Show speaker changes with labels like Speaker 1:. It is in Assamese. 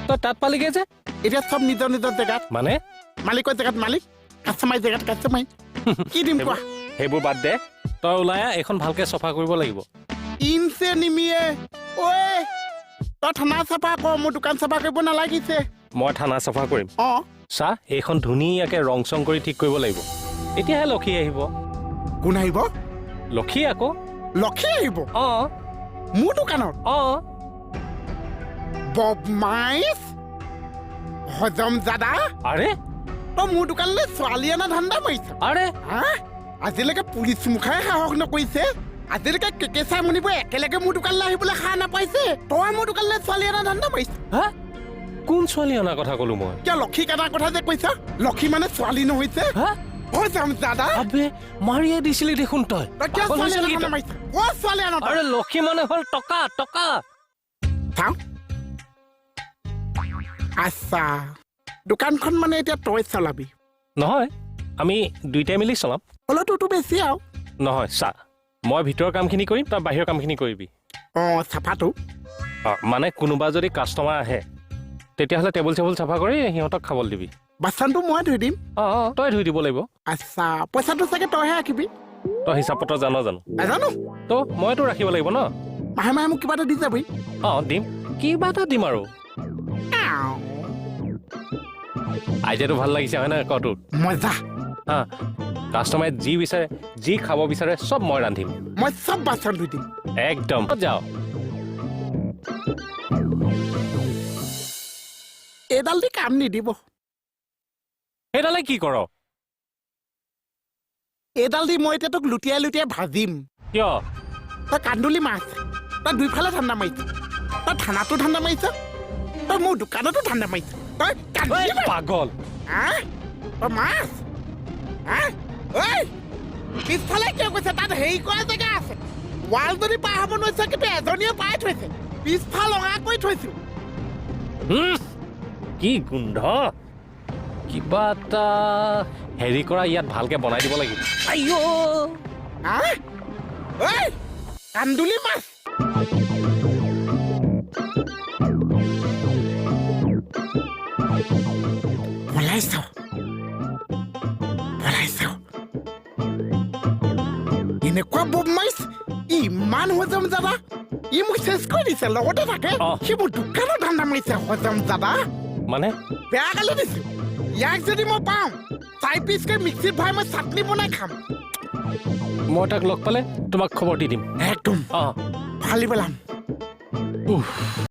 Speaker 1: তই তাত পালিগে যে
Speaker 2: এতিয়া সব নিজৰ নিজৰ জেগাত
Speaker 1: মানে
Speaker 2: মালিকৰ জেগাত মালিক কাষ্টমাৰ জেগাত কাষ্টমাৰ কি দিম কোৱা
Speaker 1: সেইবোৰ বাদ দে তই ওলাই আহ এইখন ভালকে চফা কৰিব লাগিব
Speaker 2: ইনছে নিমিয়ে ঐ তই থানা চাফা কৰ মোৰ দোকান চাফা কৰিব নালাগিছে
Speaker 1: মই থানা চাফা কৰিম চা এইখন ধুনীয়াকে ৰং চং কৰি ঠিক কৰিব লাগিব এতিয়াহে লক্ষী আহিব
Speaker 2: কোন আহিব
Speaker 1: লক্ষী আকৌ
Speaker 2: লক্ষী আহিব মোৰ দোকানত বদমাইছ হজম জাদা
Speaker 1: আৰে
Speaker 2: তই মোৰ দোকানলৈ ছোৱালী অনা ধান্দা মাৰিছ
Speaker 1: আৰে
Speaker 2: আজিলৈকে পুলিচ মুখাই সাহস নকৰিছে আজিলৈকে কেকেচা মুনিব একেলগে মোৰ দোকানলৈ আহিবলৈ সাহ নাপাইছে তই মোৰ দোকানলৈ ছোৱালী অনা ধান্দা মাৰিছ
Speaker 1: কোন ছোৱালী অনা কথা ক'লো মই
Speaker 2: কিয় লক্ষী কাটাৰ কথা যে কৈছা লক্ষী মানে ছোৱালী নহৈছে হজম জাদা
Speaker 1: আবে মাৰিয়ে দিছিলি দেখোন তই আৰে লক্ষী মানে হ'ল টকা টকা
Speaker 2: আচ্ছা দোকানখন মানে এতিয়া তই চলাবি
Speaker 1: নহয় আমি দুইটাই মিলি চলাম
Speaker 2: হ'লেও তোৰতো বেছি আৰু
Speaker 1: নহয় চা মই ভিতৰৰ কামখিনি কৰিম তই বাহিৰৰ কামখিনি কৰিবি
Speaker 2: চাফাটো
Speaker 1: মানে কোনোবা যদি কাষ্টমাৰ আহে তেতিয়াহ'লে টেবুল চেবুল চাফা কৰি সিহঁতক খাবলৈ দিবি
Speaker 2: বাচনটো মই ধুই দিম
Speaker 1: তই ধুই দিব লাগিব
Speaker 2: আচ্ছা পইচাটো চাগে তইহে ৰাখিবি
Speaker 1: তই হিচাপ পত্ৰ জানো
Speaker 2: নাজানো
Speaker 1: ত' মইতো ৰাখিব লাগিব ন
Speaker 2: মাহে মাহে মোক কিবা এটা দি যাবি
Speaker 1: দিম কিবা এটা দিম আৰু আইডিয়াটো ভাল লাগিছে হয় নাই ক তোৰ
Speaker 2: মজা
Speaker 1: কাষ্টমাৰে যি বিচাৰে যি খাব বিচাৰে চব মই ৰান্ধিম
Speaker 2: মই চব বাচন ধুই দিম
Speaker 1: একদম যাও
Speaker 2: এইডাল দি কাম নিদিব
Speaker 1: সেইডালে কি কৰ
Speaker 2: এইডাল দি মই এতিয়া তোক লুটিয়াই লুটিয়াই ভাজিম
Speaker 1: কিয়
Speaker 2: তই কান্দুলি মাছ তই দুইফালে ঠাণ্ডা মাৰিছ তই থানাতো ঠাণ্ডা মাৰিছ তই মোৰ দোকানতো ঠাণ্ডা মাৰিছ তই
Speaker 1: পাগল
Speaker 2: তই মাছ পিছফালে কিয় কৈছে তাত হেৰি কৰা জেগা আছে ৱাল যদি পাৰ হ'ব নোৱাৰিছে কিন্তু এজনীয়ে পাই থৈছে পিছফাল ৰঙা কৰি থৈছো
Speaker 1: কি গোন্ধ কিবা এটা হেৰি কৰা ইয়াত ভালকে বনাই দিব লাগিব
Speaker 2: কান্দুলি মাছ পলাইছ এনেকুৱা বদমাইছ ইমান হজম জাদা ই মোক চেচ কৰি দিছে লগতে থাকে সি মোৰ দোকানত ধান্দা মাৰিছে হজম জাদা
Speaker 1: মানে
Speaker 2: বেয়া গালি দিছো ইয়াক যদি মই পাওঁ 4 পিচকৈ মিক্সিত ভৰাই মই চাটনি বনাই খাম
Speaker 1: মই তাক লগ পালে তোমাক খবৰ দি দিম
Speaker 2: একদম ফালি পেলাম